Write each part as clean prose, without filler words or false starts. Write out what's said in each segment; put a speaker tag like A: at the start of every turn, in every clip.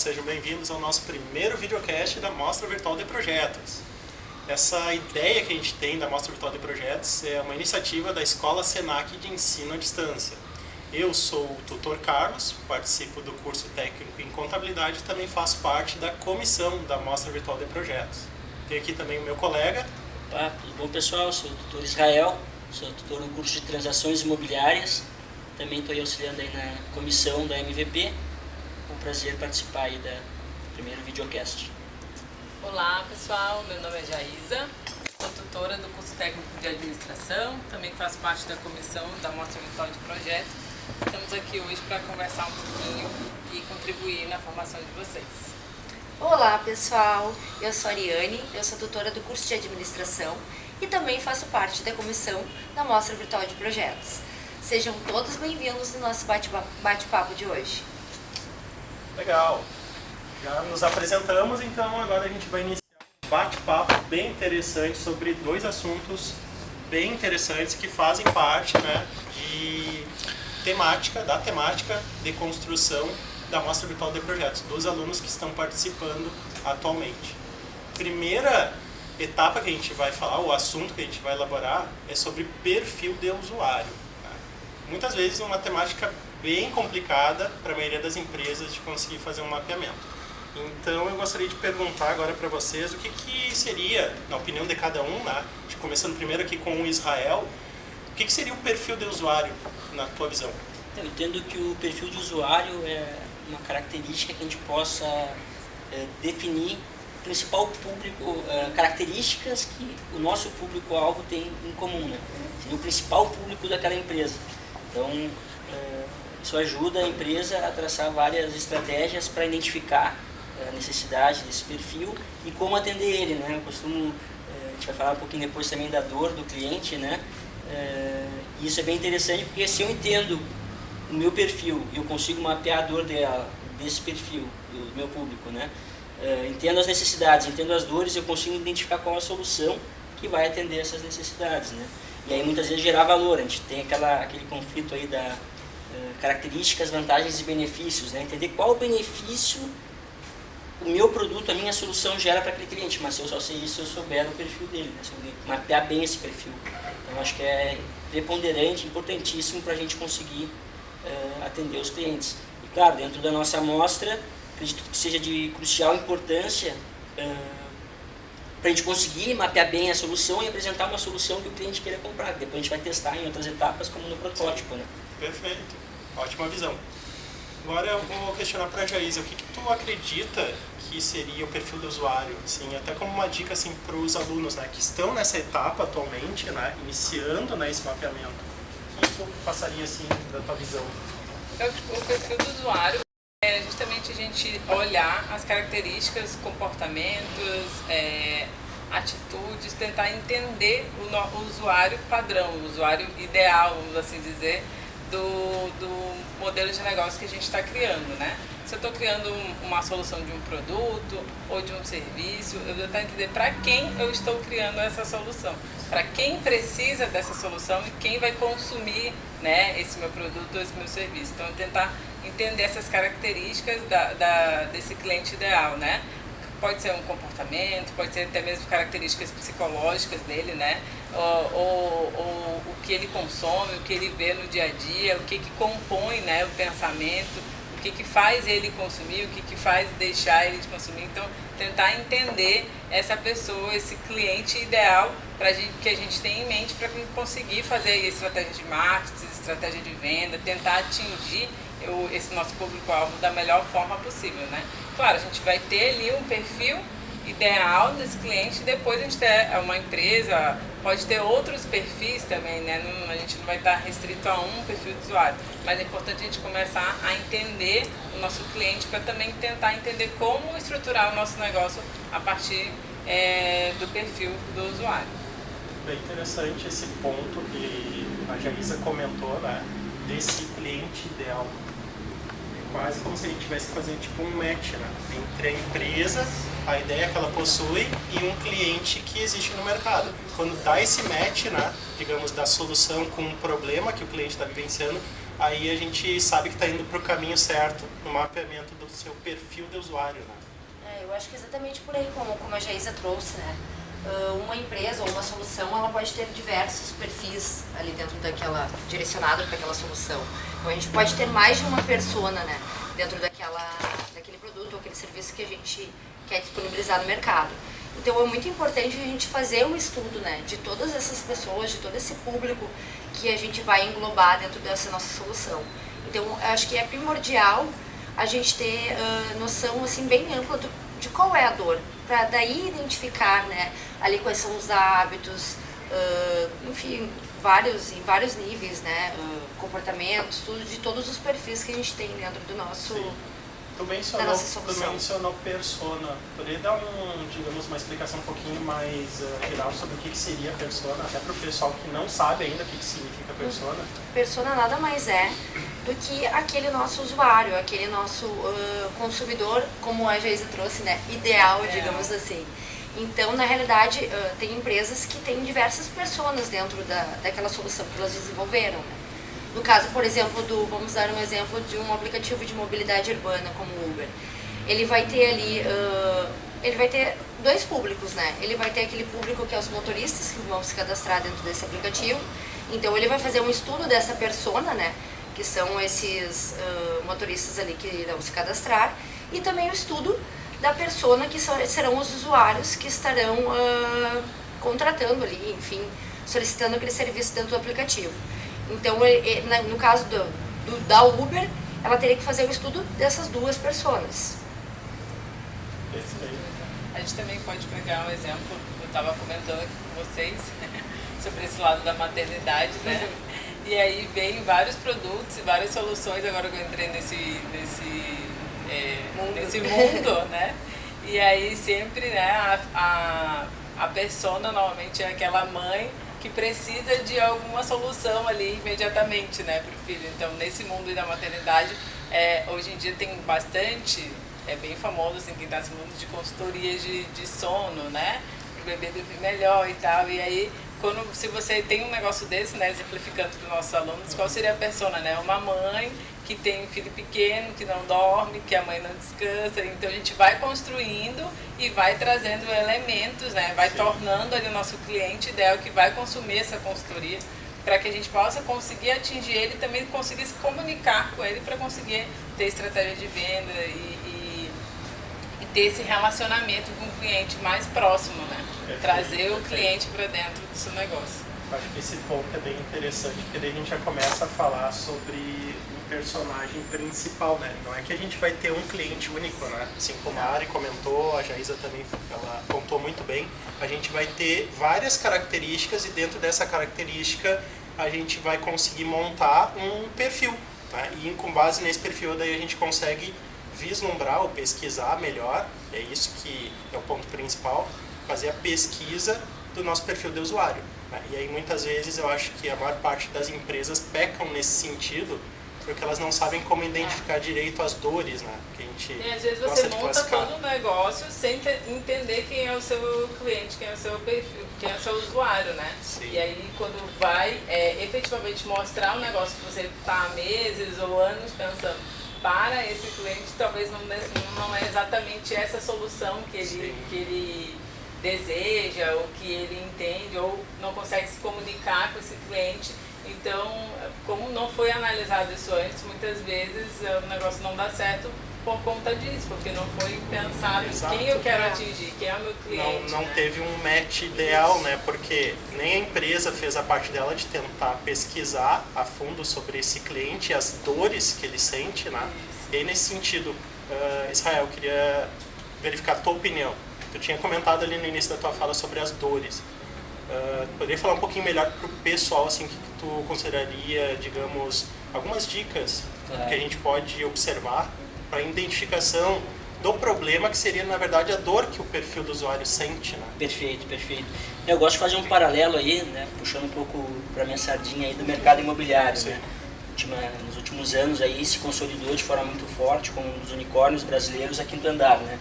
A: sejam bem-vindos ao nosso primeiro videocast da Mostra Virtual de Projetos. Essa ideia que a gente tem da Mostra Virtual de Projetos é uma iniciativa da Escola Senac de Ensino à Distância. Eu sou o tutor Carlos, participo do curso técnico em contabilidade e também faço parte da comissão da Mostra Virtual de Projetos. Tem aqui também o meu colega.
B: Opa, tudo bom, pessoal? Sou o tutor Israel, sou tutor no curso de transações imobiliárias. Também estou auxiliando aí na comissão da MVP. É um prazer participar aí do primeiro videocast.
C: Olá, pessoal. Meu nome é Jaísa. Sou tutora do curso técnico de administração. Também faço parte da comissão da Mostra Virtual de Projetos. Estamos aqui hoje para conversar um pouquinho e contribuir na formação de vocês.
D: Olá, pessoal. Eu sou a Ariane. Eu sou tutora do curso de administração e também faço parte da comissão da Mostra Virtual de Projetos. Sejam todos bem-vindos no nosso bate-papo de hoje.
A: Legal! Já nos apresentamos, então agora a gente vai iniciar um bate-papo bem interessante sobre dois assuntos bem interessantes que fazem parte, da temática de construção da Mostra Virtual de Projetos, dos alunos que estão participando atualmente. Primeira etapa que a gente vai falar, o assunto que a gente vai elaborar, é sobre perfil de usuário. Muitas vezes uma temática bem complicada para a maioria das empresas de conseguir fazer um mapeamento. Então eu gostaria de perguntar agora para vocês o que seria, na opinião de cada um, começando primeiro aqui com o Israel, o que seria o perfil de usuário na tua visão?
B: Eu entendo que o perfil de usuário é uma característica que a gente possa definir o principal público, características que o nosso público-alvo tem em comum, né? Seria o principal público daquela empresa. Então, isso ajuda a empresa a traçar várias estratégias para identificar a necessidade desse perfil e como atender ele, né? Eu costumo, a gente vai falar um pouquinho depois também da dor do cliente, né? E isso é bem interessante porque se eu entendo o meu perfil e eu consigo mapear a dor desse perfil, do meu público, né? Entendo as necessidades, entendo as dores, eu consigo identificar qual a solução que vai atender essas necessidades, né? E aí muitas vezes gerar valor, a gente tem aquele conflito aí da características, vantagens e benefícios, né? Entender qual o benefício o meu produto, a minha solução gera para aquele cliente, mas se eu só sei isso, se eu souber o perfil dele, né? Se eu mapear bem esse perfil. Então acho que é preponderante, importantíssimo para a gente conseguir atender os clientes. E claro, dentro da nossa amostra, acredito que seja de crucial importância para a gente conseguir mapear bem a solução e apresentar uma solução que o cliente queira comprar. Depois a gente vai testar em outras etapas, como no protótipo, né?
A: Perfeito, ótima visão. Agora eu vou questionar para a Jaísa, o que tu acredita que seria o perfil do usuário, assim, até como uma dica assim, para os alunos, né, que estão nessa etapa atualmente, né, iniciando, né, esse mapeamento. O que tu passaria assim, da tua visão?
C: O perfil do usuário é justamente a gente olhar as características, comportamentos, atitudes, tentar entender o usuário padrão, o usuário ideal, vamos assim dizer, do modelo de negócio que a gente está criando, né? Se eu estou criando uma solução de um produto ou de um serviço, eu vou tentar entender para quem eu estou criando essa solução, para quem precisa dessa solução e quem vai consumir, né, esse meu produto ou esse meu serviço. Então, tentar entender essas características desse cliente ideal, né? Pode ser um comportamento, pode ser até mesmo características psicológicas dele, né? Ou o que ele consome, o que ele vê no dia a dia, o que compõe, né, o pensamento, o que faz ele consumir, o que faz deixar ele de consumir. Então, tentar entender essa pessoa, esse cliente ideal que a gente tem em mente para conseguir fazer estratégia de marketing, estratégia de venda, tentar atingir esse nosso público-alvo da melhor forma possível, né? Claro, a gente vai ter ali um perfil ideal desse cliente, depois a gente tem uma empresa, pode ter outros perfis também, né? A gente não vai estar restrito a um perfil de usuário, mas é importante a gente começar a entender o nosso cliente para também tentar entender como estruturar o nosso negócio a partir do perfil do usuário.
A: Bem interessante esse ponto que a Jaísa comentou, né, desse cliente ideal. É quase como se a gente tivesse que fazer tipo um match, né, entre a empresa, a ideia que ela possui e um cliente que existe no mercado. Quando dá esse match, né, digamos, da solução com um problema que o cliente está vivenciando, aí a gente sabe que está indo para o caminho certo no mapeamento do seu perfil de usuário, né?
D: Eu acho que exatamente por aí, como a Jaísa trouxe, né? Uma empresa ou uma solução, ela pode ter diversos perfis ali dentro daquela, direcionado para aquela solução. Então a gente pode ter mais de uma persona, né? Dentro daquele produto ou aquele serviço que a gente quer disponibilizar no mercado. Então é muito importante a gente fazer um estudo, né? De todas essas pessoas, de todo esse público que a gente vai englobar dentro dessa nossa solução. Então eu acho que é primordial a gente ter noção assim bem ampla de qual é a dor, para daí identificar, né, ali quais são os hábitos, enfim, em vários níveis, né, comportamentos, tudo, de todos os perfis que a gente tem dentro do nosso, da nossa solução.
A: Tu mencionou persona. Poderia dar uma explicação um pouquinho mais geral sobre o que seria persona, até para o pessoal que não sabe ainda o que significa persona?
D: Persona nada mais é do que aquele nosso usuário, aquele nosso consumidor, como a Jaísa trouxe, né, ideal, digamos assim. Então, na realidade, tem empresas que têm diversas personas dentro daquela solução que elas desenvolveram, né? No caso, por exemplo, vamos dar um exemplo de um aplicativo de mobilidade urbana como o Uber. Ele vai ter ali, ele vai ter dois públicos, né? Ele vai ter aquele público que é os motoristas que vão se cadastrar dentro desse aplicativo. Então ele vai fazer um estudo dessa persona, né? Que são esses motoristas ali que irão se cadastrar. E também o estudo da persona que serão os usuários que estarão contratando ali, enfim, solicitando aquele serviço dentro do aplicativo. Então, no caso da Uber, ela teria que fazer o estudo dessas duas personas.
C: A gente também pode pegar um exemplo, eu estava comentando aqui com vocês, sobre esse lado da maternidade, né? E aí vem vários produtos e várias soluções, agora que eu entrei nesse mundo, né? E aí sempre, né, a persona normalmente é aquela mãe que precisa de alguma solução ali imediatamente, né, para o filho. Então, nesse mundo da maternidade, hoje em dia tem bastante, é bem famoso, assim, quem está nesse mundo de consultorias de sono, né, para o bebê dormir melhor e tal. E aí, se você tem um negócio desse, né, exemplificando para os nossos alunos, qual seria a persona, né? Uma mãe que tem um filho pequeno, que não dorme, que a mãe não descansa. Então a gente vai construindo e vai trazendo elementos, né? Vai tornando ali o nosso cliente ideal que vai consumir essa consultoria, para que a gente possa conseguir atingir ele e também conseguir se comunicar com ele para conseguir ter estratégia de venda e ter esse relacionamento com o cliente mais próximo, né? Trazer o cliente para dentro do seu negócio.
A: Acho que esse ponto é bem interessante, porque daí a gente já começa a falar sobre um personagem principal, né? Não é que a gente vai ter um cliente único, né? Assim como a Ari comentou, a Jaísa também ela contou muito bem, a gente vai ter várias características e dentro dessa característica a gente vai conseguir montar um perfil, né? E com base nesse perfil daí a gente consegue vislumbrar ou pesquisar melhor, é isso que é o ponto principal, fazer a pesquisa do nosso perfil de usuário. Né? E aí muitas vezes eu acho que a maior parte das empresas pecam nesse sentido, porque elas não sabem como identificar direito as dores, né? Que a gente
C: e às vezes você monta todo o negócio sem entender quem é o seu cliente, quem é o seu perfil, quem é o seu usuário, né?
A: Sim.
C: E aí quando vai efetivamente mostrar um negócio que você está há meses ou anos pensando para esse cliente, talvez não é exatamente essa solução que ele deseja, ou que ele entende, ou não consegue se comunicar com esse cliente. Então, como não foi analisado isso antes, muitas vezes o negócio não dá certo por conta disso, porque não foi pensado em quem eu quero atingir, quem é o meu cliente.
A: Não teve um match ideal, né? Porque nem a empresa fez a parte dela de tentar pesquisar a fundo sobre esse cliente e as dores que ele sente, né? E aí, nesse sentido, Israel, eu queria verificar a tua opinião. Tu tinha comentado ali no início da tua fala sobre as dores. Poderia falar um pouquinho melhor para o pessoal, assim, o que tu consideraria, digamos, algumas dicas que a gente pode observar para a identificação do problema, que seria, na verdade, a dor que o perfil do usuário sente, né?
B: Perfeito, perfeito. Eu gosto de fazer um paralelo aí, né, puxando um pouco para minha sardinha aí do mercado imobiliário, né? Nos últimos anos aí se consolidou de forma muito forte como um dos unicórnios brasileiros aqui no andar, né?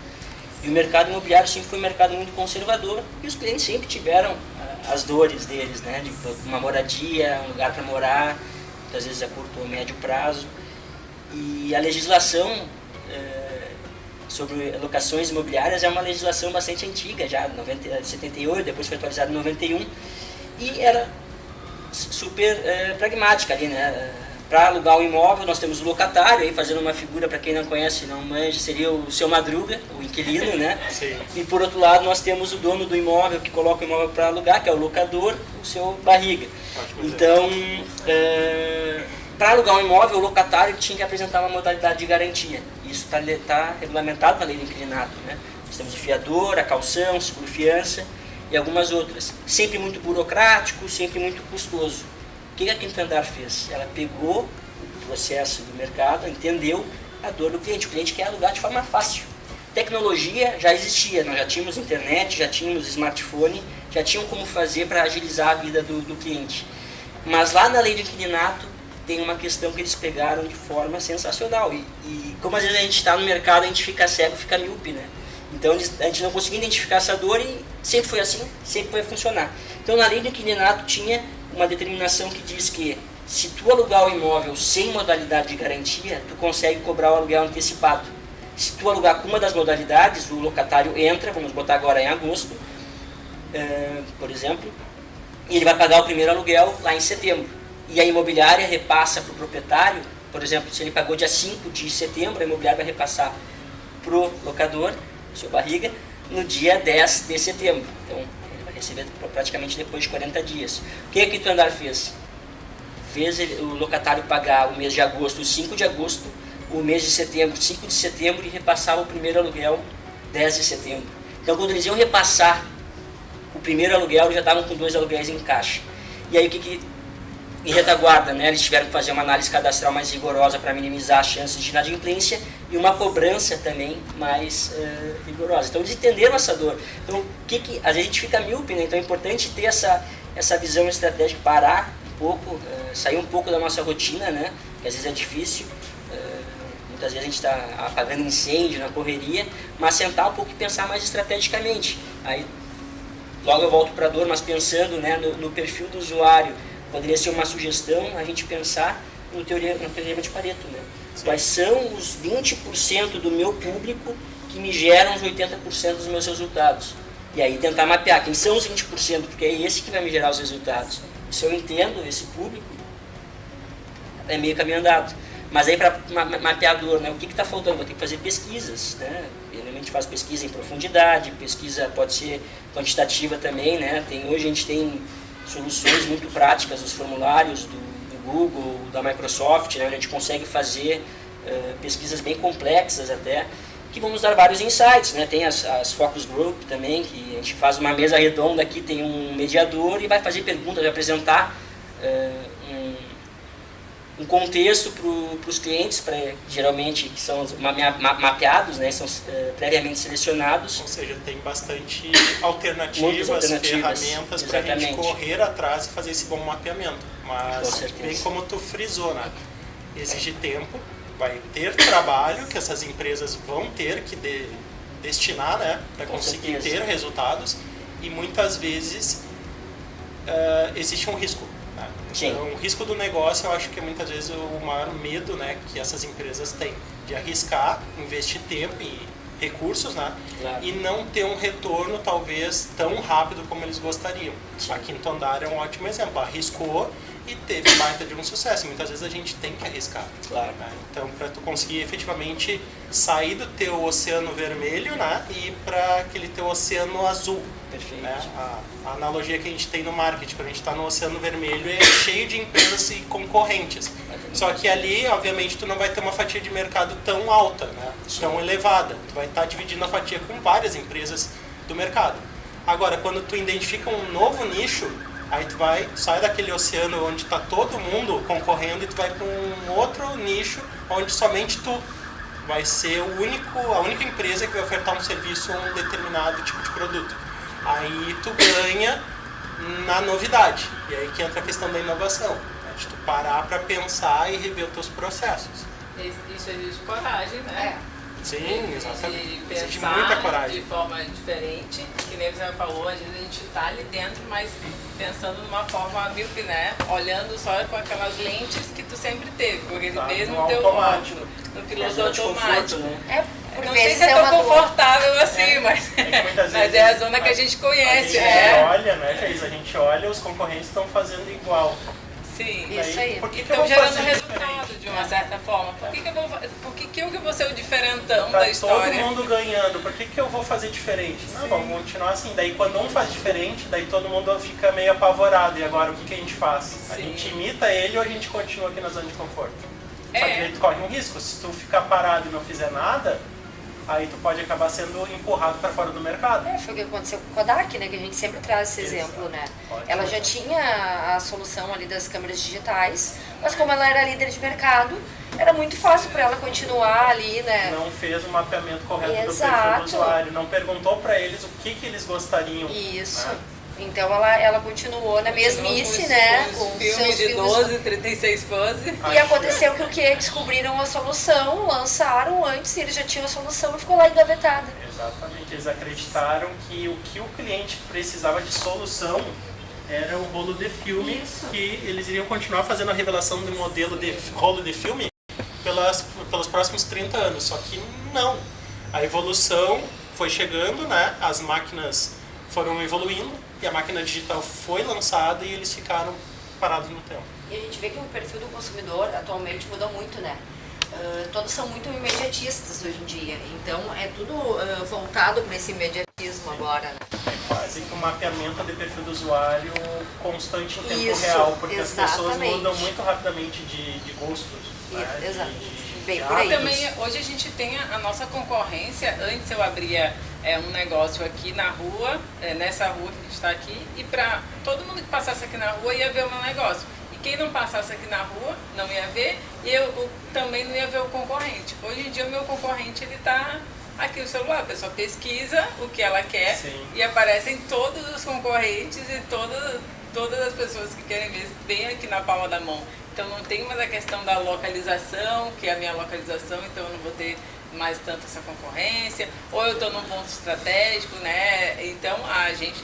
B: E o mercado imobiliário sempre foi um mercado muito conservador e os clientes sempre tiveram as dores deles, né? De uma moradia, um lugar para morar. muitas vezes a curto ou médio prazo. E a legislação sobre locações imobiliárias é uma legislação bastante antiga, já de 78, depois foi atualizada em 91, e era super pragmática ali, né? Para alugar o imóvel, nós temos o locatário, aí fazendo uma figura, para quem não conhece, não manja, seria o seu Madruga, o inquilino, né?
A: Sim.
B: E por outro lado, nós temos o dono do imóvel, que coloca o imóvel para alugar, que é o locador, o seu Barriga. Então, para alugar um imóvel, o locatário tinha que apresentar uma modalidade de garantia. Isso está regulamentado na lei do inquilinato, né? Nós temos o fiador, a caução, seguro-fiança e algumas outras. Sempre muito burocrático, sempre muito custoso. O que a Quinto Andar fez? Ela pegou o processo do mercado, entendeu a dor do cliente. O cliente quer alugar de forma fácil. Tecnologia já existia, nós já tínhamos internet, já tínhamos smartphone, já tinham como fazer para agilizar a vida do cliente. Mas lá na lei do inquilinato tem uma questão que eles pegaram de forma sensacional. E como às vezes a gente está no mercado, a gente fica cego, fica míope, né? Então a gente não conseguia identificar essa dor e sempre foi assim, sempre vai funcionar. Então na lei do inquilinato tinha uma determinação que diz que se tu alugar o imóvel sem modalidade de garantia, tu consegue cobrar o aluguel antecipado. Se tu alugar com uma das modalidades, o locatário entra, vamos botar agora em agosto, por exemplo, e ele vai pagar o primeiro aluguel lá em setembro. E a imobiliária repassa para o proprietário, por exemplo, se ele pagou dia 5 de setembro, a imobiliária vai repassar para o locador, o seu Barriga, no dia 10 de setembro. Então, ele vai receber praticamente depois de 40 dias. O que a Quinto Andar fez? Fez o locatário pagar o mês de agosto, 5 de agosto, o mês de setembro, 5 de setembro, e repassava o primeiro aluguel 10 de setembro. Então, quando eles iam repassar o primeiro aluguel, eles já estavam com 2 aluguéis em caixa. E aí, em retaguarda, né, eles tiveram que fazer uma análise cadastral mais rigorosa para minimizar as chances de inadimplência e uma cobrança também mais rigorosa. Então, eles entenderam essa dor. Então, às vezes a gente fica míope, né? Então, é importante ter essa visão estratégica, parar um pouco, sair um pouco da nossa rotina, né? Que às vezes é difícil. Muitas vezes a gente está apagando incêndio na correria, mas sentar um pouco e pensar mais estrategicamente. Aí, logo eu volto para a dor, mas pensando, né, no perfil do usuário, poderia ser uma sugestão a gente pensar no teorema de Pareto, né? Quais são os 20% do meu público que me geram os 80% dos meus resultados? E aí tentar mapear quem são os 20%, porque é esse que vai me gerar os resultados. E se eu entendo esse público, é meio caminho andado. Mas aí para mapeador, né, o que está faltando? Vou ter que fazer pesquisas, né? Geralmente faz pesquisa em profundidade, pesquisa pode ser quantitativa também, né? Hoje a gente tem soluções muito práticas, os formulários do Google, da Microsoft, né? A gente consegue fazer pesquisas bem complexas até, que vão nos dar vários insights, né? Tem as Focus Group também, que a gente faz uma mesa redonda aqui, tem um mediador e vai fazer perguntas, vai apresentar um contexto para os clientes, geralmente que são mapeados, né? São previamente selecionados.
A: Ou seja, tem bastante alternativas, ferramentas para a gente correr atrás e fazer esse bom mapeamento. Mas, bem como tu frisou, né? Exige tempo, vai ter trabalho que essas empresas vão ter que destinar, né? Para conseguir ter resultados, e muitas vezes existe um risco. Então, o risco do negócio, eu acho que é muitas vezes o maior medo, né, que essas empresas têm, de arriscar, investir tempo e recursos, né, claro, e não ter um retorno talvez tão rápido como eles gostariam. Sim. A Quinto Andar é um ótimo exemplo, arriscou e teve baita de um sucesso. Muitas vezes a gente tem que arriscar. Claro. Né? Então, para tu conseguir efetivamente sair do teu oceano vermelho, né, e ir para aquele teu oceano azul. Perfeito. Né? A analogia que a gente tem no marketing, quando a gente está no oceano vermelho, é cheio de empresas e concorrentes. Só que ali, obviamente, tu não vai ter uma fatia de mercado tão alta, né? Tão elevada. Tu vai estar dividindo a fatia com várias empresas do mercado. Agora, quando tu identifica um novo nicho, aí tu sai daquele oceano onde está todo mundo concorrendo e tu vai para um outro nicho onde somente tu vai ser a única empresa que vai ofertar um serviço ou um determinado tipo de produto. Aí tu ganha na novidade. E aí que entra a questão da inovação. Né? De tu parar para pensar e rever os teus processos.
C: Isso exige coragem, né?
A: Sim, exatamente.
C: De
A: Exige
C: pensar
A: muita coragem.
C: de forma diferente, que nem você falou, às vezes a gente tá ali dentro, mas pensando numa forma míope, né? Olhando só com aquelas lentes que tu sempre teve, porque
A: Tá,
C: mesmo
A: no
C: teu
A: automático.
C: no piloto
B: Zona de conforto,
C: automático.
B: né?
D: Por
C: Não sei
D: vezes
C: se é
D: é
C: tão
D: uma dor.
C: confortável assim, mas,
A: É que muitas
C: mas
A: vezes
C: é a zona que a gente conhece,
A: a gente
C: né?
A: olha, né, Thaís? A gente olha, os concorrentes estão fazendo igual.
C: Sim.
D: Isso aí.
A: Por que que eu
C: Estão
A: vou
C: gerando
A: fazer
C: resultado
A: diferente?
C: de uma certa forma. Por que, que eu vou que eu vou ser o diferentão
A: Tá
C: da
A: todo
C: história?
A: mundo ganhando, por que que eu vou fazer diferente? Não,
C: Sim.
A: vamos continuar assim. Daí quando um faz diferente, daí todo mundo fica meio apavorado. E agora o que que a gente faz? A
C: Sim.
A: gente imita ele ou a gente continua aqui na zona de conforto? Só que
C: É.
A: daí tu corre um risco. Se tu ficar parado e não fizer nada, aí tu pode acabar sendo empurrado para fora do mercado.
D: Foi o que aconteceu com o Kodak, né? Que a gente sempre traz esse
A: Exato.
D: exemplo, né?
A: Ótimo.
D: Ela já tinha a solução ali das câmeras digitais, mas como ela era líder de mercado, era muito fácil para ela continuar ali, né?
A: Não fez o mapeamento correto do perfil
D: Exato.
A: do usuário, não perguntou para eles o que que eles gostariam.
D: Isso.
A: né?
D: Então ela continuou na mesmice, né?
C: Com
D: Com
C: os filmes
D: seus
C: de
D: filmes.
C: 12, 36 pose.
D: E aconteceu que o que? Descobriram a solução, lançaram antes, e eles já tinham a solução e ficou lá engavetada.
A: Exatamente, eles acreditaram que o cliente precisava de solução era o rolo de filme,
D: Isso.
A: que eles iriam continuar fazendo a revelação do modelo de rolo de filme pelos próximos 30 anos, só que não. A evolução foi chegando, né? As máquinas foram evoluindo e a máquina digital foi lançada e eles ficaram parados no tempo.
D: E a gente vê que o perfil do consumidor atualmente mudou muito, né? Todos são muito imediatistas hoje em dia, então é tudo voltado para esse imediatismo agora, né?
A: É quase que um mapeamento de perfil do usuário constante em tempo
D: Isso,
A: real, porque as pessoas
D: exatamente.
A: mudam muito rapidamente de gostos. Né?
D: Exato.
A: De
D: Bem por aí.
C: E também hoje a gente tem a nossa concorrência. Antes eu abria um negócio aqui na rua, nessa rua que a gente está aqui, e para todo mundo que passasse aqui na rua ia ver o meu negócio. E quem não passasse aqui na rua não ia ver, e eu também não ia ver o concorrente. Hoje em dia o meu concorrente ele está aqui no celular, a pessoa pesquisa o que ela quer.
A: Sim.
C: E aparecem todos os concorrentes e todas as pessoas que querem ver bem aqui na palma da mão. Então não tem mais a questão da localização, que é a minha localização, então eu não vou ter mais tanto essa concorrência, ou eu estou num ponto estratégico, né? Então a gente,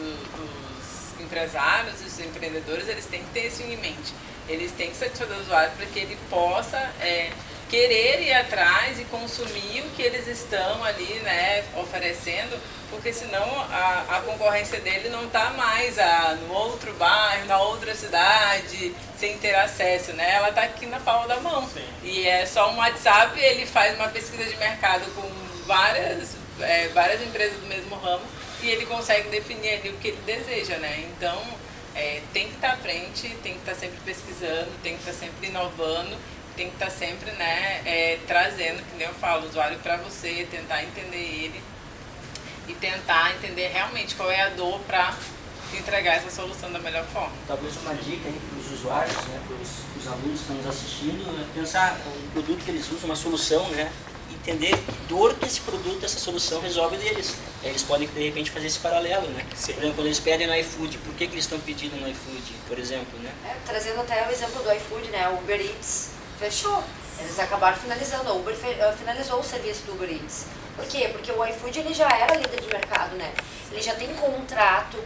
C: os empresários, os empreendedores, eles têm que ter isso em mente. Eles têm que satisfazer o usuário para que ele possa querer ir atrás e consumir o que eles estão ali, né, oferecendo, porque senão a concorrência dele não está mais no outro bairro, na outra cidade, sem ter acesso, né? Ela está aqui na palma da mão.
A: Sim.
C: E é só um WhatsApp, ele faz uma pesquisa de mercado com várias empresas do mesmo ramo e ele consegue definir ali o que ele deseja, né? Então, tem que estar à frente, tem que estar sempre pesquisando, tem que estar sempre inovando, tem que estar sempre, né, trazendo, que nem eu falo, o usuário para você, tentar entender ele e tentar entender realmente qual é a dor para entregar essa solução da melhor forma.
B: Talvez uma dica aí para os usuários, né, para os alunos que estão nos assistindo, é pensar um produto que eles usam, uma solução, né, entender que dor que esse produto, essa solução resolve deles. Aí eles podem, de repente, fazer esse paralelo, né?
A: Sim.
B: Por exemplo, quando eles pedem no iFood, por que eles estão pedindo no iFood, por exemplo, né?
D: Trazendo até o exemplo do iFood, né? O Uber Eats fechou. Eles acabaram finalizando. A Uber finalizou o serviço do Uber Eats. Por quê? Porque o iFood ele já era líder de mercado, né? Ele já tem contrato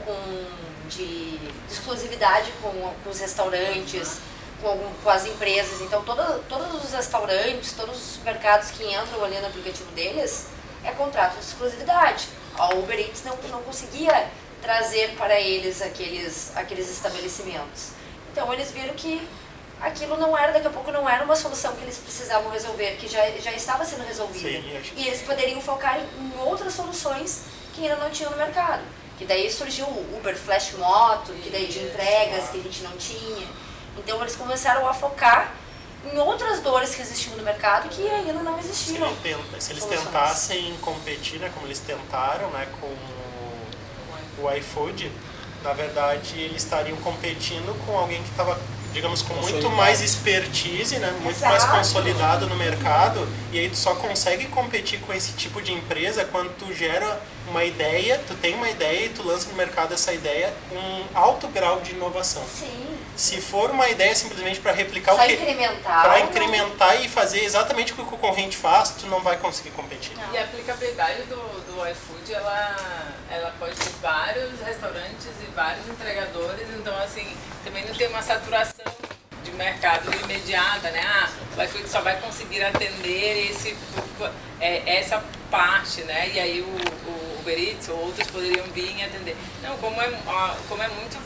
D: de exclusividade com os restaurantes, com as empresas. Então, todos os restaurantes, todos os supermercados que entram ali no aplicativo deles, é contrato de exclusividade. A Uber Eats não conseguia trazer para eles aqueles estabelecimentos. Então, eles viram que aquilo não era, daqui a pouco não era uma solução que eles precisavam resolver, que já estava sendo resolvida.
A: Sim, acho que
D: E eles poderiam focar em outras soluções que ainda não tinham no mercado. Que daí surgiu o Uber Flash Moto, que daí de entregas que a gente não tinha. Então eles começaram a focar em outras dores que existiam no mercado que ainda não existiam.
A: Se eles
D: Soluções.
A: tentassem competir, né, como eles tentaram, né, com o iFood, na verdade eles estariam competindo com alguém que estava, digamos, com muito
B: Consolidado.
A: mais expertise, né, muito mais
D: Exato.
A: consolidado no mercado, e aí tu só consegue competir com esse tipo de empresa quando tu gera uma ideia, tu tem uma ideia e tu lança no mercado essa ideia com um alto grau de inovação.
D: Sim.
A: Se for uma ideia simplesmente para replicar
D: Só
A: o que...
D: incrementar.
A: Para incrementar e fazer exatamente o que o concorrente faz, tu não vai conseguir competir.
C: E a aplicabilidade do iFood, ela pode ter vários restaurantes e vários entregadores, então assim, também não tem uma saturação de mercado imediata, né? O iFood só vai conseguir atender essa parte, né? E aí o Uber Eats ou outros poderiam vir e atender. Não, como é muito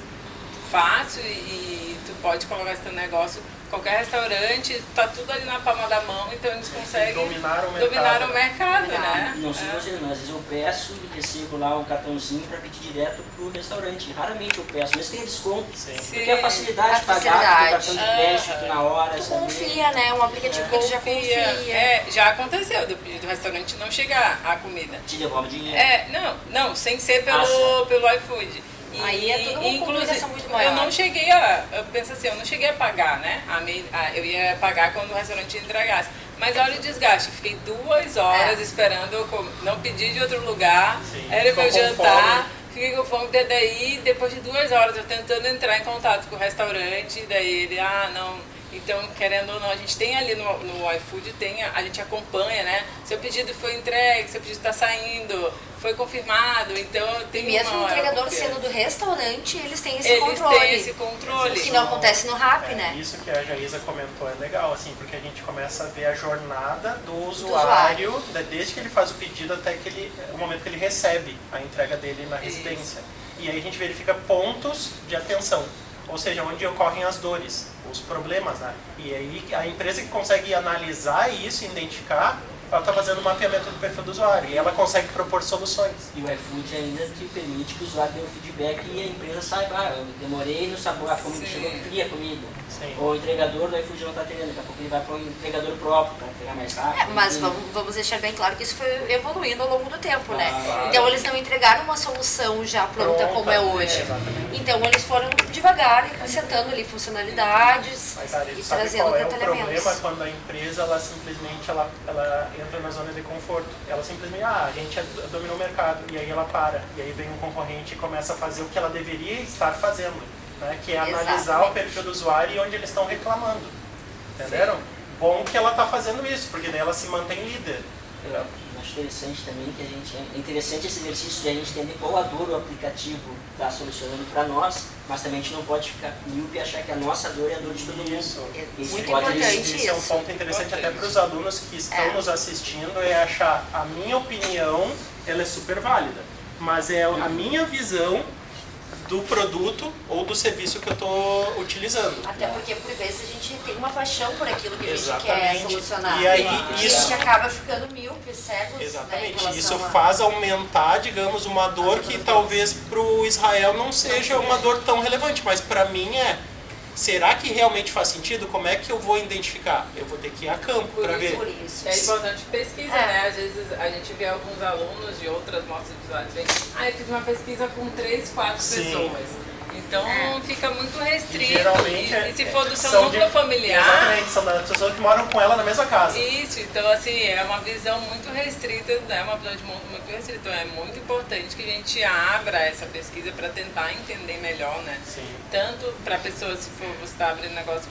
C: fácil e tu pode colocar esse teu negócio, qualquer restaurante, tá tudo ali na palma da mão, então eles conseguem
A: dominar o
C: mercado, né?
B: Não sei você, mas às vezes eu peço e recebo lá um cartãozinho para pedir direto pro restaurante. Raramente eu peço, mesmo que tenha desconto.
A: Sim.
B: Porque a facilidade de pagar com o cartão de crédito na hora.
D: Tu
B: sabe?
D: confia, né? Um aplicativo que tu já confia.
C: Já aconteceu do pedido do restaurante não chegar a comida.
B: Te devolve dinheiro.
C: Não, sem ser pelo iFood.
D: Aí é tudo uma comunicação muito maior.
C: Eu penso assim, eu não cheguei a pagar, né? Eu ia pagar quando o restaurante entregasse. Mas olha o desgaste, fiquei 2 horas esperando, não pedi de outro lugar,
A: Sim,
C: era meu jantar,
A: fome.
C: fiquei com fome, daí depois de 2 horas eu tentando entrar em contato com o restaurante, daí ele, não... Então, querendo ou não, a gente tem ali no iFood, a gente acompanha, né? Seu pedido foi entregue, seu pedido está saindo, foi confirmado, então tem
D: E mesmo o entregador sendo do restaurante, eles têm esse controle.
C: Eles têm esse controle.
D: Que não acontece no Rappi, né?
A: Isso que a Jaísa comentou é legal, assim, porque a gente começa a ver a jornada do usuário, desde que ele faz o pedido até o momento que ele recebe a entrega dele na residência. E aí a gente verifica pontos de atenção, ou seja, onde ocorrem as dores, os problemas, né? E aí a empresa que consegue analisar isso, identificar, ela está fazendo o mapeamento do perfil do usuário e ela consegue propor soluções.
B: E o iFood ainda te permite que o usuário dê um feedback e a empresa saiba, eu demorei no sabor, a fome que chegou, fria a comida.
A: Sim.
B: Ou o entregador do iFood não está atendendo, daqui a pouco ele vai para um entregador próprio para entregar mais rápido.
D: Mas vamos deixar bem claro que isso foi evoluindo ao longo do tempo, né?
A: Claro.
D: Então eles não entregaram uma solução já pronta como é hoje.
A: Exatamente.
D: Então eles foram devagar acrescentando ali funcionalidades
A: Mas Ari,
D: e
A: sabe
D: trazendo
A: qual é o
D: detalhamentos.
A: problema quando a empresa ela simplesmente ela entra na zona de conforto. Ela simplesmente, a gente dominou o mercado, e aí ela para. E aí vem um concorrente e começa a fazer o que ela deveria estar fazendo, né? Que é analisar
D: Exatamente.
A: o perfil do usuário e onde eles estão reclamando. Entenderam? Bom que ela está fazendo isso, porque daí ela se mantém líder.
B: Eu acho interessante também que é interessante esse exercício de a gente entender qual a dor o aplicativo está solucionando para nós, mas também a gente não pode ficar míope e achar que a nossa dor é a dor de todo mundo.
A: Isso.
D: Muito
B: pode
D: importante
A: Esse é um
D: isso.
A: ponto interessante até para os alunos que estão nos assistindo, é achar a minha opinião, ela é super válida, mas é a minha visão do produto ou do serviço que eu estou utilizando.
D: Até porque, por vezes, a gente tem uma paixão por aquilo que a gente
A: Exatamente.
D: quer solucionar.
A: E aí,
D: a
A: isso-
D: gente acaba ficando míope, cegos, né, em
A: Exatamente.
D: relação
A: Isso
D: a...
A: faz aumentar, digamos, uma dor que talvez para o Israel não seja uma dor tão relevante, mas para mim é. Será que realmente faz sentido? Como é que eu vou identificar? Eu vou ter que ir a campo para ver.
D: Por isso.
C: É importante pesquisa,
D: É.
C: né? Às vezes a gente vê alguns alunos de outras mostras de usuários vêm, eu fiz uma pesquisa com 3, 4
A: Sim.
C: pessoas. Então fica muito restrito.
A: Geralmente
C: E se for do seu
A: são
C: núcleo familiar.
A: Exatamente, são das pessoas que moram com ela na mesma casa.
C: Isso, então assim, é uma visão muito restrita, né? Uma visão de mundo muito restrita. Então é muito importante que a gente abra essa pesquisa para tentar entender melhor, né?
A: Sim.
C: Tanto para pessoas, se for você está abrindo negócio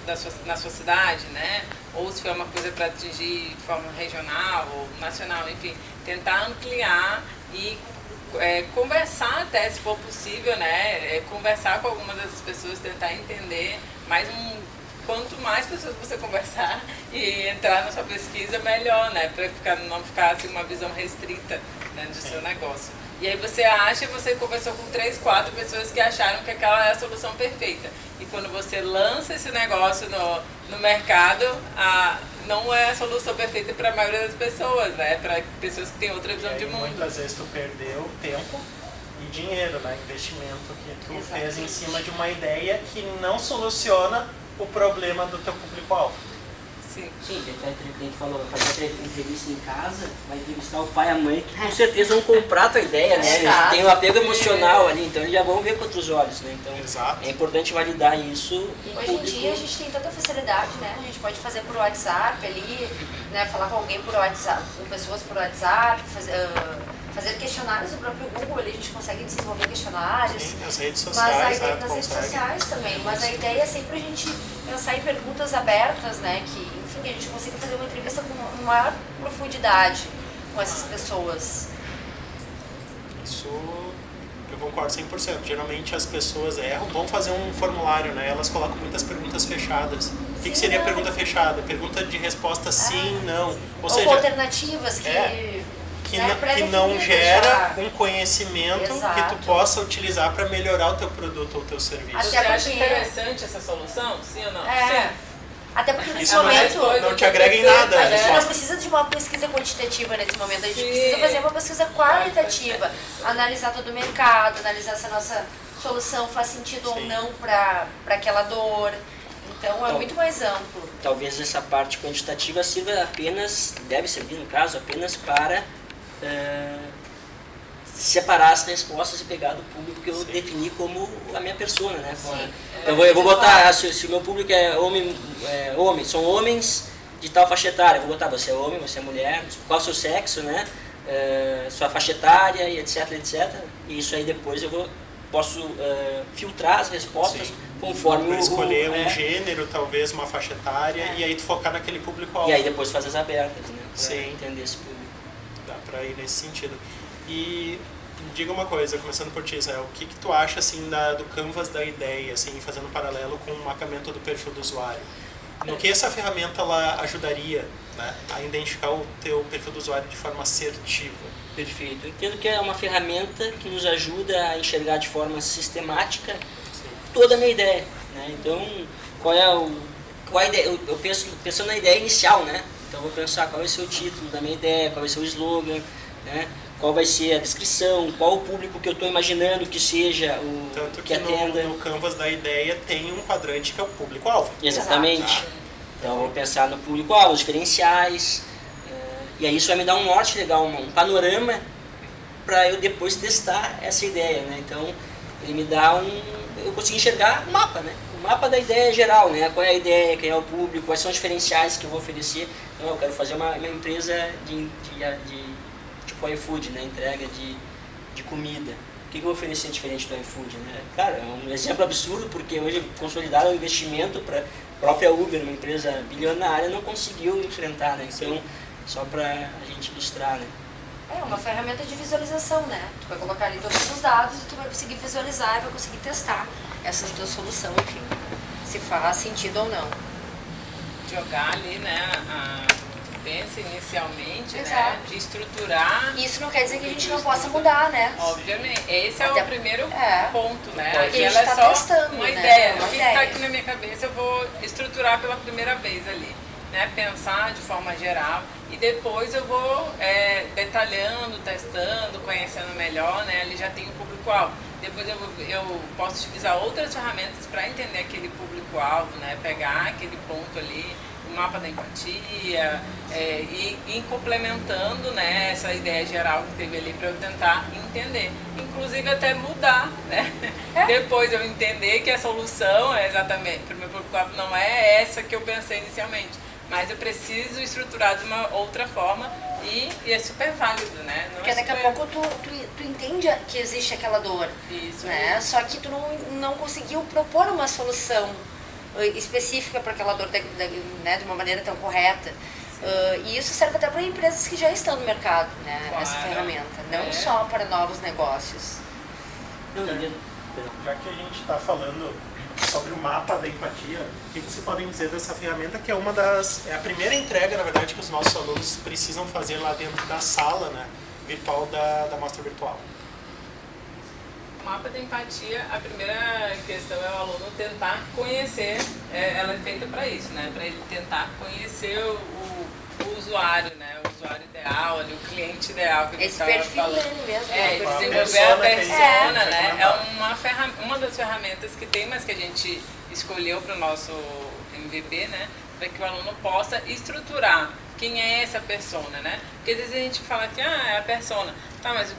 C: na sua cidade, né? Ou se for uma coisa para atingir de forma regional ou nacional, enfim, tentar ampliar e conversar até, se for possível, né? Conversar com algumas dessas pessoas, tentar entender quanto mais pessoas você conversar e entrar na sua pesquisa, melhor, né? Para não ficar assim, uma visão restrita, né, do seu negócio. E aí você conversou com 3, 4 pessoas que acharam que aquela é a solução perfeita. E quando você lança esse negócio no mercado, não é a solução perfeita para a maioria das pessoas, né? Para pessoas que têm outra visão de mundo.
A: Muitas vezes tu perdeu tempo e dinheiro, né? Investimento que tu fez em cima de uma ideia que não soluciona o problema do teu público-alvo.
C: Sim.
B: Sim, até o cliente falou, vai fazer entrevista em casa, vai entrevistar o pai e a mãe, que com certeza vão comprar a tua ideia, né? Eles
D: Exato.
B: têm um apego emocional ali, então eles já vão ver com outros olhos, né? Então
A: Exato.
B: é importante validar isso em
D: Hoje em
B: público.
D: dia a gente tem tanta facilidade, né? A gente pode fazer por WhatsApp ali, né? Falar com alguém por WhatsApp, com pessoas por WhatsApp, fazer questionários no próprio Google, ali a gente consegue desenvolver questionários.
A: Sim, as redes
D: Mas
A: sociais,
D: a ideia,
A: né,
D: nas redes
A: consegue.
D: sociais também, mas a ideia é sempre a gente pensar em perguntas abertas, né, que, enfim, a gente consiga fazer uma entrevista com maior profundidade com essas pessoas.
A: Isso eu concordo 100%. Geralmente as pessoas erram, vão fazer um formulário, né? Elas colocam muitas perguntas fechadas. O que seria
D: não.
A: pergunta fechada? Pergunta de resposta sim, não. Ou
D: Ou
A: seja,
D: com alternativas que,
A: que,
D: né,
A: que não
D: pré-definidas
A: gera
D: já.
A: um conhecimento que
D: Exato.
A: tu possa utilizar para melhorar o teu produto ou o teu serviço.
D: Até
C: Você acha
D: porque-
C: interessante essa solução? Sim ou não?
D: É.
C: Sim.
D: Até porque nesse
A: Isso não,
D: momento
A: não te agrega em nada.
D: a gente
A: só-
D: não precisa de uma pesquisa quantitativa nesse momento, a gente
C: Sim.
D: precisa fazer uma pesquisa qualitativa, analisar todo o mercado, analisar se a nossa solução faz sentido ou
A: Sim.
D: não para aquela dor. Então é
B: Então,
D: muito mais amplo.
B: Talvez essa parte quantitativa sirva apenas, deve servir no caso, apenas para separar as respostas e pegar do público que eu defini como a minha persona, né?
D: Sim.
B: Então eu vou botar, se o meu público é homem, são homens de tal faixa etária, eu vou botar você é homem, você é mulher, qual é o seu sexo, né? Sua faixa etária e etc, etc. E isso aí depois posso filtrar as respostas
A: Sim.
B: conforme
A: Pra escolher um
B: é,
A: gênero, talvez uma faixa etária, e aí tu focar naquele público-alvo.
B: e aí depois fazer as abertas, né? Pra
A: Sim.
B: entender esse público.
A: Dá pra ir nesse sentido. E diga uma coisa, começando por ti, Israel, o que tu acha assim do canvas da ideia, assim, fazendo um paralelo com o mapeamento do perfil do usuário? No que essa ferramenta ela ajudaria, né, a identificar o teu perfil do usuário de forma assertiva?
B: Perfeito. Eu entendo que é uma ferramenta que nos ajuda a enxergar de forma sistemática
A: Sim.
B: toda a minha ideia, né? Então, qual a ideia? Eu penso pensando na ideia inicial, né? Então, eu vou pensar qual vai ser o título da minha ideia, qual vai ser o slogan, né? Qual vai ser a descrição, qual o público que eu estou imaginando que seja o
A: Tanto
B: que
A: que
B: atenda.
A: no canvas da ideia tem um quadrante que é o público-alvo.
B: Exatamente.
A: Exato.
B: Então, eu vou pensar no público-alvo, os diferenciais, e aí isso vai me dar um norte legal, um panorama para eu depois testar essa ideia, né? Então, ele me dá eu consigo enxergar um mapa, né? O mapa da ideia geral, né? Qual é a ideia, quem é o público, quais são os diferenciais que eu vou oferecer. Então, eu quero fazer uma empresa de tipo iFood, né? Entrega de comida. O que eu vou oferecer diferente do iFood, né? Cara, é um exemplo absurdo, porque hoje consolidar um investimento para a própria Uber, uma empresa bilionária, não conseguiu enfrentar, né? Então, só para a gente ilustrar, né?
D: É uma ferramenta de visualização, né? Tu vai colocar ali todos os dados e tu vai conseguir visualizar e vai conseguir testar essa tua solução, enfim, se faz sentido ou não.
C: Jogar ali, né, pensa inicialmente, né,
D: Exato.
C: de estruturar.
D: E isso não quer dizer que a gente não possa mudar, né?
C: Obviamente, esse é
D: Até-
C: o primeiro
D: é.
C: ponto, né?
D: Porque a
C: Aquela
D: gente tá
C: é só
D: testando,
C: uma
D: né?
C: ideia.
D: Uma
C: O que
D: ideia.
C: está aqui na minha cabeça eu vou estruturar pela primeira vez ali, né? Pensar de forma geral e depois eu vou detalhando, testando, conhecendo melhor, né? Ali já tem o público-alvo. Depois eu posso utilizar outras ferramentas para entender aquele público-alvo, né? Pegar aquele ponto ali, o mapa da empatia, e ir complementando, né, essa ideia geral que teve ali para eu tentar entender. Inclusive até mudar, né? Depois eu entender que a solução é exatamente, para o meu público-alvo não é essa que eu pensei inicialmente, mas eu preciso estruturar de uma outra forma e é super válido, né? Não
D: Porque
C: é
D: daqui a
C: super-
D: pouco tu entende que existe aquela dor,
C: Isso,
D: né? Só que tu não conseguiu propor uma solução específica para aquela dor né, de uma maneira tão correta. E isso serve até para empresas que já estão no mercado, né?
C: Claro.
D: Essa ferramenta, não
C: É.
D: só para novos negócios.
B: Não,
A: Já que a gente está falando sobre o mapa da empatia, o que vocês podem dizer dessa ferramenta que é é a primeira entrega, na verdade, que os nossos alunos precisam fazer lá dentro da sala, né, virtual da mostra virtual?
C: O mapa da empatia, a primeira questão é o aluno tentar conhecer, ela é feita para isso, né? Para ele tentar conhecer o usuário, né? O usuário ideal, ali, o cliente ideal que ele
D: Esse
C: estava
D: perfil
C: falando.
D: dele mesmo.
C: Desenvolver a
A: persona que a gente
C: persona,
A: vai
C: né?
A: comentar.
C: É uma das ferramentas que tem, mas que a gente escolheu para o nosso MVP, né? Para que o aluno possa estruturar quem é essa persona, né? Porque às vezes a gente fala que é a persona. Tá, mas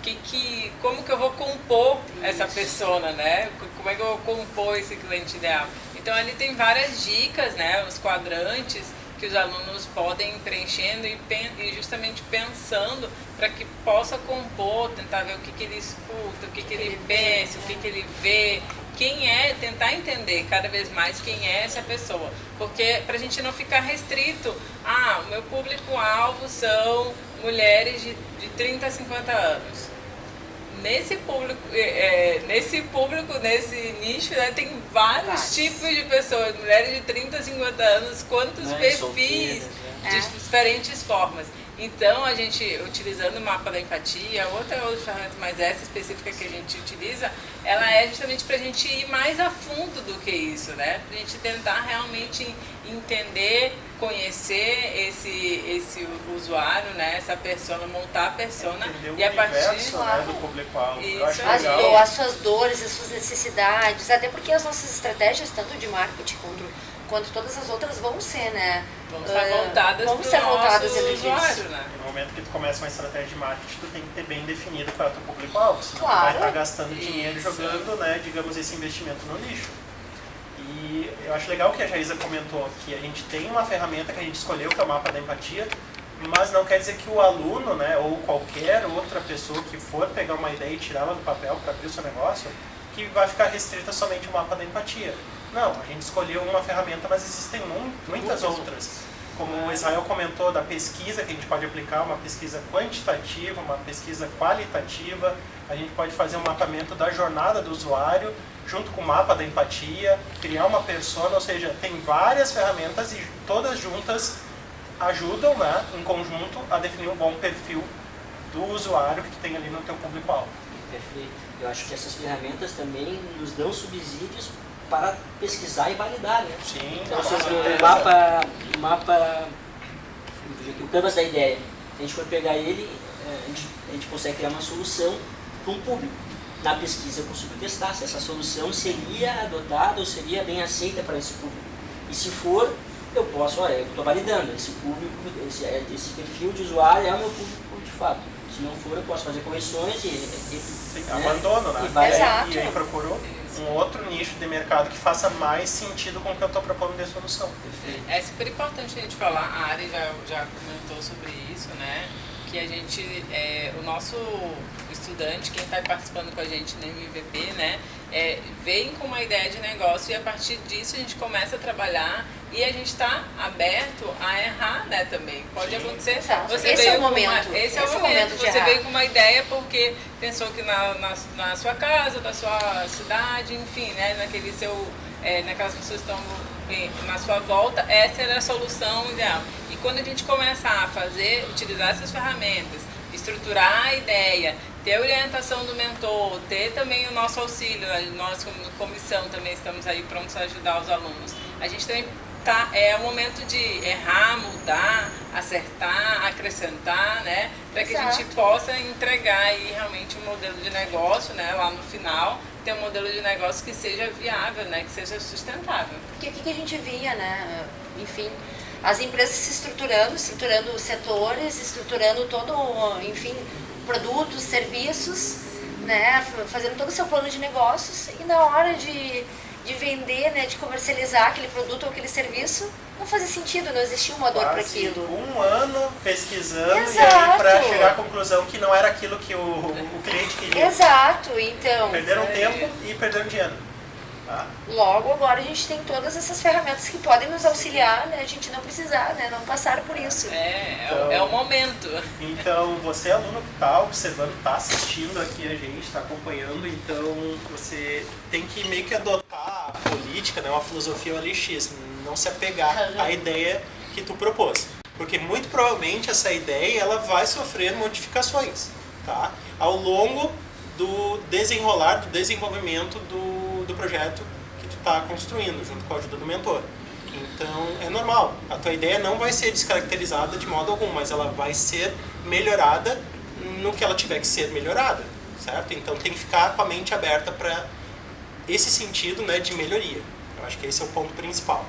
C: como que eu vou compor essa persona, né? Como é que eu vou compor esse cliente ideal? Então ali tem várias dicas, né? Os quadrantes que os alunos podem ir preenchendo e justamente pensando para que possa compor, tentar ver o que ele escuta, o que ele pensa, o que ele vê, quem é, tentar entender cada vez mais quem é essa pessoa. Porque para a gente não ficar restrito, o meu público-alvo são mulheres de 30 a 50 anos. Nesse nicho, né, tem vários tipos de pessoas, mulheres de 30 a 50 anos, quantos perfis de diferentes formas. Então, a gente, utilizando o mapa da empatia, outra ferramenta, mas essa específica que a gente utiliza, ela é justamente para a gente ir mais a fundo do que isso, né? Para a gente tentar realmente entender, conhecer esse usuário, né? Essa persona, montar a persona
A: e a partir do público-alvo.
D: As suas dores, as suas necessidades, até porque as nossas estratégias, tanto de marketing quanto todas as outras, vão ser, né?
C: Vão ser voltadas para o usuário, né?
A: No momento que tu começa uma estratégia de marketing, tu tem que ter bem definido qual é o teu público-alvo, senão
D: claro.
A: tu vai estar gastando dinheiro jogando, né, digamos, esse investimento no lixo. E eu acho legal que a Jaísa comentou que a gente tem uma ferramenta que a gente escolheu, que é o mapa da empatia, mas não quer dizer que o aluno, né, ou qualquer outra pessoa que for pegar uma ideia e tirá-la do papel para abrir o seu negócio, que vai ficar restrita somente ao mapa da empatia. Não, a gente escolheu uma ferramenta, mas existem muitas outras. Como o Israel comentou da pesquisa, que a gente pode aplicar, uma pesquisa quantitativa, uma pesquisa qualitativa. A gente pode fazer um mapeamento da jornada do usuário, junto com o mapa da empatia, criar uma persona, ou seja, tem várias ferramentas e todas juntas ajudam, né, em conjunto, a definir um bom perfil do usuário que tu tem ali no teu público-alvo.
B: Perfeito. Eu acho que essas ferramentas também nos dão subsídios para pesquisar e validar, né?
A: Sim,
B: então, o mapa, o canvas da ideia, se a gente for pegar ele, a gente consegue criar uma solução para um público. Na pesquisa eu consigo testar se essa solução seria adotada ou seria bem aceita para esse público. E se for, eu posso, eu estou validando, esse público, esse perfil de usuário é o meu público de fato. Se não for, eu posso fazer correções e
A: abandono, né?
D: E
A: aí procurou um outro nicho de mercado que faça mais sentido com o que eu estou propondo de solução.
C: É super importante a gente falar, a Ari já comentou sobre isso, né? Que a gente, o nosso estudante, quem está participando com a gente no MVP, né? Vem com uma ideia de negócio e a partir disso a gente começa a trabalhar e a gente está aberto a errar, né, também. Pode acontecer.
D: Esse é o momento.
C: Esse é o momento. Você veio com uma ideia porque pensou que na sua casa, na sua cidade, enfim, né, naquelas pessoas que estão na sua volta, essa era a solução ideal. E quando a gente começa a utilizar essas ferramentas, estruturar a ideia, ter a orientação do mentor, ter também o nosso auxílio, nós como comissão também estamos aí prontos a ajudar os alunos. A gente também é o momento de errar, mudar, acertar, acrescentar, né? Para que a gente possa entregar aí realmente um modelo de negócio, né? Lá no final, ter um modelo de negócio que seja viável, né? Que seja sustentável.
D: Porque o que a gente via, né? Enfim, as empresas se estruturando setores, estruturando todo, enfim, produtos, serviços, né? Fazendo todo o seu plano de negócios e na hora de vender, né, de comercializar aquele produto ou aquele serviço, não fazia sentido, não existia uma dor para aquilo.
A: Um ano pesquisando e aí para chegar à conclusão que não era aquilo que o cliente queria.
D: Exato, então.
A: Perderam tempo e perderam dinheiro. Tá?
D: Logo, agora a gente tem todas essas ferramentas que podem nos auxiliar, né, a gente não precisar, né, não passar por isso.
C: É o momento.
A: Então, você aluno que está observando, está assistindo aqui a gente, está acompanhando, então você tem que meio que adotar a política, né, uma filosofia OLX, não se apegar à ideia que tu propôs. Porque muito provavelmente essa ideia ela vai sofrer modificações, tá? Ao longo do desenvolvimento do projeto que tu está construindo, junto com a ajuda do mentor. Então, é normal. A tua ideia não vai ser descaracterizada de modo algum, mas ela vai ser melhorada no que ela tiver que ser melhorada, certo? Então, tem que ficar com a mente aberta para esse sentido, né, de melhoria. Eu acho que esse é o ponto principal.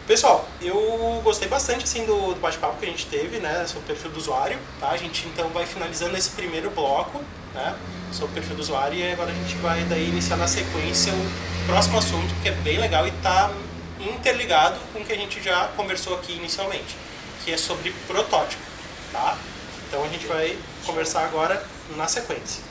A: Pessoal, eu gostei bastante assim, do bate-papo que a gente teve, né, sobre o perfil do usuário. Tá? A gente então vai finalizando esse primeiro bloco, né, sobre o perfil do usuário, e agora a gente vai daí iniciar na sequência o próximo assunto, que é bem legal e está interligado com o que a gente já conversou aqui inicialmente, que é sobre protótipo, tá? Então a gente vai conversar agora na sequência.